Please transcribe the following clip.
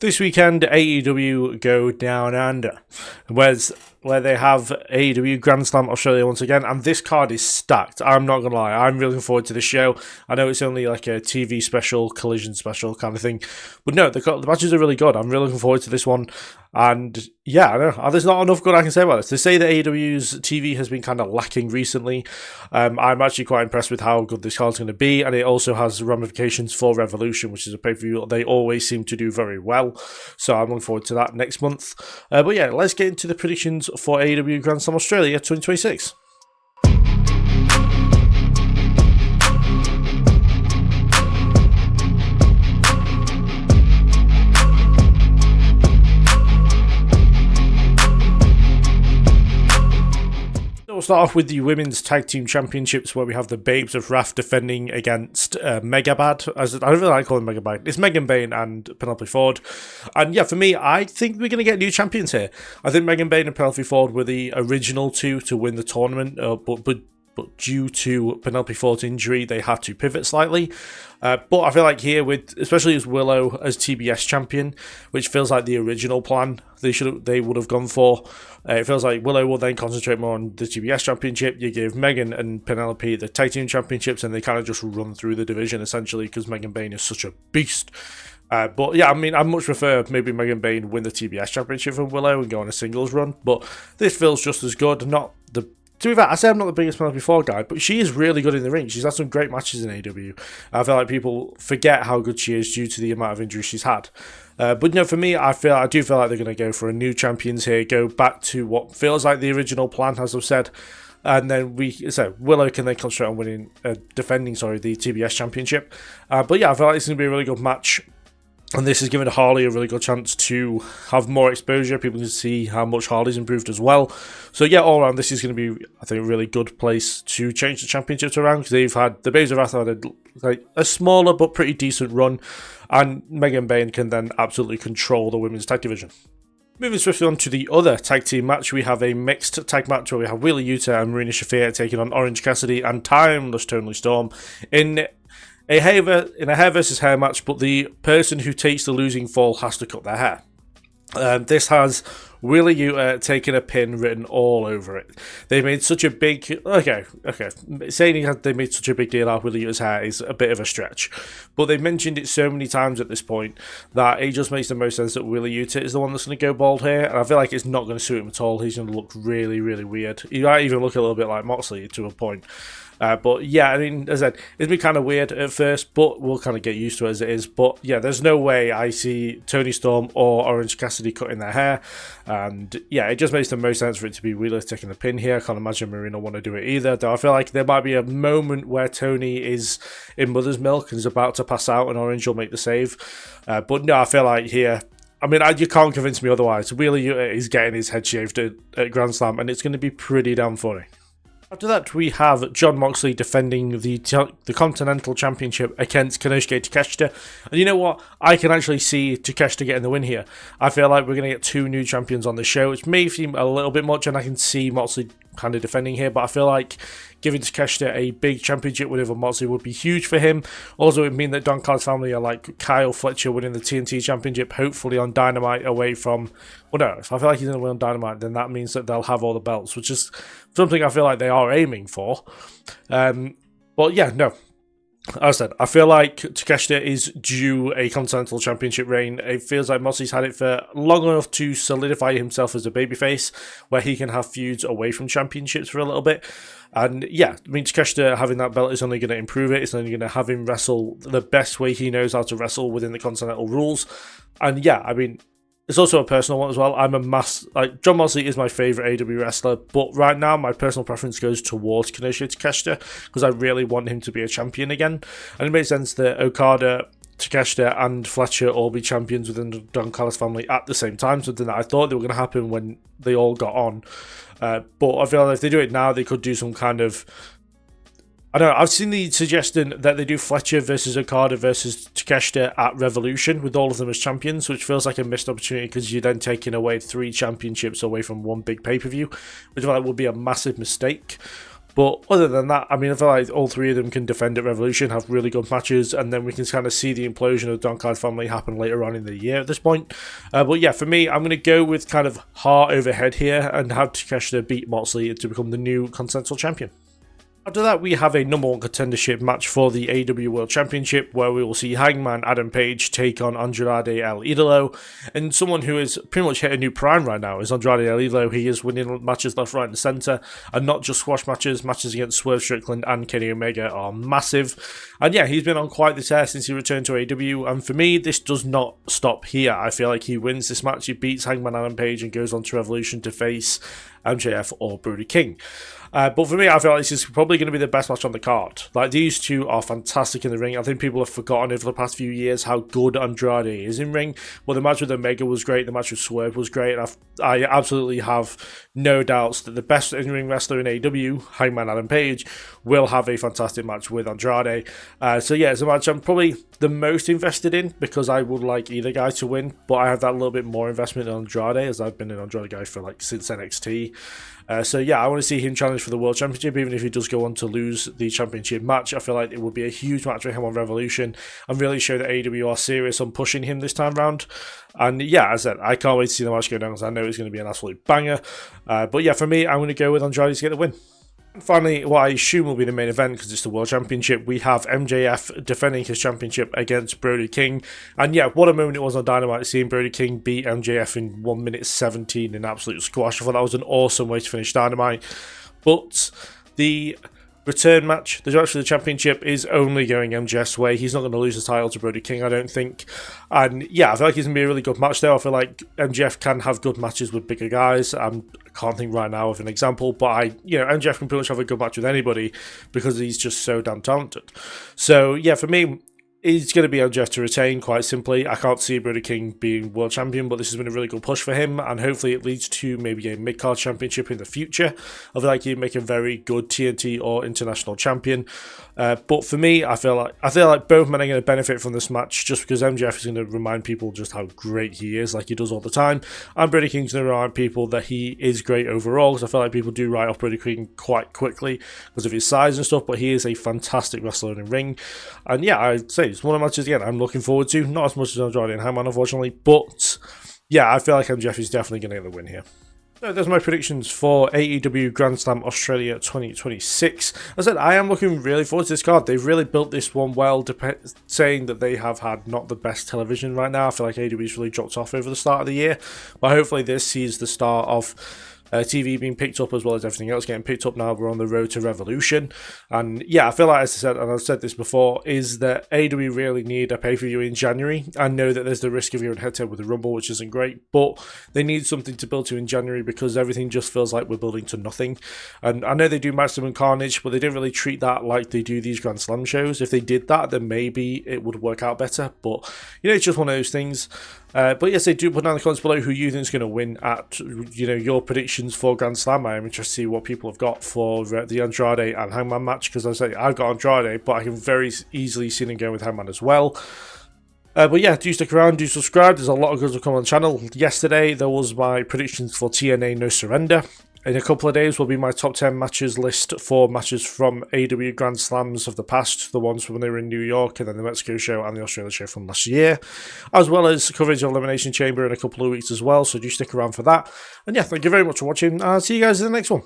This weekend, AEW go down under, where they have AEW Grand Slam Australia once again, and this card is stacked. I'm not gonna lie, I'm really looking forward to this show. I know it's only like a TV special, collision special kind of thing, but no, the matches are really good. I'm really looking forward to this one, and yeah, I know there's not enough good I can say about this. They say that AEW's TV has been kind of lacking recently. I'm actually quite impressed with how good this card's going to be, and it also has ramifications for Revolution, which is a pay-per-view they always seem to do very well. So I'm looking forward to that next month. But yeah, let's get into the predictions for AEW Grand Slam Australia 2026. We'll start off with the Women's Tag Team Championships, where we have the Babes of Wrath defending against Megabad. I don't really like calling them Megabad. It's Megan Bayne and Penelope Ford. And yeah, for me, I think we're going to get new champions here. I think Megan Bayne and Penelope Ford were the original two to win the tournament, but due to Penelope Ford's injury, they had to pivot slightly. But I feel like here, especially as Willow as TBS champion, which feels like the original plan they would have gone for. It feels like Willow will then concentrate more on the TBS championship. You give Megan and Penelope the tag team championships, and they kind of just run through the division essentially because Megan Bayne is such a beast. But yeah, I mean, I much prefer maybe Megan Bayne win the TBS championship from Willow and go on a singles run. But this feels just as good. To be fair, I say I'm not the biggest Penelope Ford guy, but she is really good in the ring. She's had some great matches in AEW. I feel like people forget how good she is due to the amount of injuries she's had. But no, for me, I do feel like they're going to go for a new champions here, go back to what feels like the original plan, as I've said. And then Willow can then concentrate on defending the TBS championship. But yeah, I feel like it's going to be a really good match. And this has given Harley a really good chance to have more exposure. People can see how much Harley's improved as well. So yeah, all around, this is going to be, I think, a really good place to change the championships around, because they've had, the Babes of Wrath had a smaller but pretty decent run, and Megan Bayne can then absolutely control the women's tag division. Moving swiftly on to the other tag team match, we have a mixed tag match where we have Wheeler Yuta and Marina Shafir taking on Orange Cassidy and Timeless Toni Storm in a hair versus hair match, but the person who takes the losing fall has to cut their hair. This has Wheeler Yuta taking a pin written all over it. They made such a big... Saying they made such a big deal out of Wheeler Yuta's hair is a bit of a stretch. But they've mentioned it so many times at this point that it just makes the most sense that Wheeler Yuta is the one that's going to go bald here. And I feel like it's not going to suit him at all. He's going to look really, really weird. He might even look a little bit like Moxley to a point. But yeah, I mean, as I said, it's been kind of weird at first, but we'll kind of get used to it as it is. But yeah, there's no way I see Toni Storm or Orange Cassidy cutting their hair. And yeah, it just makes the most sense for it to be Wheeler taking the pin here. I can't imagine Marina want to do it either, though I feel like there might be a moment where Toni is in mother's milk and is about to pass out and Orange will make the save. But no, I feel like here... I mean, you can't convince me otherwise. Wheeler Yuta is getting his head shaved at Grand Slam, and it's going to be pretty damn funny. After that, we have Jon Moxley defending the Continental Championship against Konosuke Takeshita. And you know what? I can actually see Takeshita getting the win here. I feel like we're going to get two new champions on the show, which may seem a little bit much, and I can see Moxley kind of defending here, but I feel like giving Takeshita a big championship win over Moxley would be huge for him. Also, it would mean that Don Callis family are like Kyle Fletcher winning the TNT Championship, hopefully on Dynamite away from... Well, no, if I feel like he's going to win on Dynamite, then that means that they'll have all the belts, which is something I feel like they are aiming for. But yeah, no. As I said, I feel like Takeshita is due a Continental Championship reign. It feels like Moxley's had it for long enough to solidify himself as a babyface, where he can have feuds away from championships for a little bit. And yeah, I mean, Takeshita having that belt is only going to improve it. It's only going to have him wrestle the best way he knows how to wrestle within the Continental rules. And yeah, I mean, it's also a personal one as well. Jon Moxley is my favourite AEW wrestler, but right now my personal preference goes towards Konosuke Takeshita because I really want him to be a champion again. And it makes sense that Okada, Takeshita and Fletcher all be champions within the Don Callis family at the same time, something that I thought they were going to happen when they all got on. But I feel like if they do it now, they could do some kind of... I don't know, I've seen the suggestion that they do Fletcher versus Okada versus Takeshita at Revolution with all of them as champions, which feels like a missed opportunity because you're then taking away 3 championships away from one big pay-per-view, which I feel like would be a massive mistake. But other than that, I mean, I feel like all three of them can defend at Revolution, have really good matches, and then we can kind of see the implosion of the Don Card family happen later on in the year at this point. But yeah, for me, I'm going to go with kind of heart over head here and have Takeshita beat Moxley to become the new Continental Champion. After that, we have a number one contendership match for the AEW World Championship, where we will see Hangman Adam Page take on Andrade El Idolo, and someone who has pretty much hit a new prime right now is Andrade El Idolo. He is winning matches left, right, and centre, and not just squash matches. Matches against Swerve Strickland and Kenny Omega are massive, and yeah, he's been on quite the tear since he returned to AEW. And for me, this does not stop here. I feel like he wins this match, he beats Hangman Adam Page, and goes on to Revolution to face MJF or Brody King. But for me, I feel like this is probably going to be the best match on the card. Like, these two are fantastic in the ring. I think people have forgotten over the past few years how good Andrade is in ring. Well, the match with Omega was great. The match with Swerve was great. And I absolutely have no doubts that the best in-ring wrestler in AEW, Hangman Adam Page, will have a fantastic match with Andrade. So yeah, it's a match I'm probably the most invested in because I would like either guy to win. But I have that little bit more investment in Andrade, as I've been an Andrade guy for like since NXT. So yeah, I want to see him challenge for the World Championship, even if he does go on to lose the championship match. I feel like it would be a huge match for him on Revolution and really show that AEW are serious on pushing him this time round. And yeah, as I said, I can't wait to see the match go down because I know it's going to be an absolute banger. But yeah, for me, I'm going to go with Andrade to get the win. Finally, what I assume will be the main event, because it's the World Championship, we have MJF defending his championship against Brody King. And yeah, what a moment it was on Dynamite, seeing Brody King beat MJF in 1 minute 17 in absolute squash. I thought that was an awesome way to finish Dynamite. But the return match, the match for the championship, is only going MJF's way. He's not going to lose the title to Brody King, I don't think. And yeah, I feel like it's going to be a really good match there. I feel like MJF can have good matches with bigger guys. I can't think right now of an example, but MJF can pretty much have a good match with anybody because he's just so damn talented. So yeah, for me, it's going to be MJF to retain, quite simply. I can't see Brody King being world champion, but this has been a really good push for him, and hopefully it leads to maybe a mid-card championship in the future. I feel like he'd make a very good TNT or international champion. But for me, I feel like both men are going to benefit from this match, just because MJF is going to remind people just how great he is, like he does all the time, and Brody King's going to remind people that he is great overall, because I feel like people do write off Brody King quite quickly because of his size and stuff, but he is a fantastic wrestler in the ring. And yeah, I'd say it's one of the matches again I'm looking forward to, not as much as Andrade and Hangman, unfortunately, but yeah, I feel like MJF is definitely going to get the win here. So there's my predictions for AEW Grand Slam Australia 2026. As I said, I am looking really forward to this card. They've really built this one well, saying that they have had not the best television right now. I feel like AEW's really dropped off over the start of the year, but hopefully this sees the start of TV being picked up, as well as everything else getting picked up now. We're on the road to Revolution. And yeah, I feel like, as I said, and I've said this before, is that AEW really need a pay-per-view in January. I know that there's the risk of going head-to-head with the Rumble, which isn't great, but they need something to build to in January because everything just feels like we're building to nothing. And I know they do Maximum Carnage, but they don't really treat that like they do these Grand Slam shows. If they did that, then maybe it would work out better. But, it's just one of those things. But yes, they do put down in the comments below who you think is going to win at, your predictions for Grand Slam. I am interested to see what people have got for the Andrade and Hangman match, because I say I've got Andrade, but I can very easily see them going with Hangman as well. But yeah, do stick around, do subscribe. There's a lot of good to come on the channel. Yesterday, there was my predictions for TNA No Surrender. In a couple of days will be my top 10 matches list for matches from AEW Grand Slams of the past, the ones from when they were in New York, and then the Mexico show and the Australia show from last year, as well as coverage of Elimination Chamber in a couple of weeks as well, so do stick around for that. And yeah, thank you very much for watching, and I'll see you guys in the next one.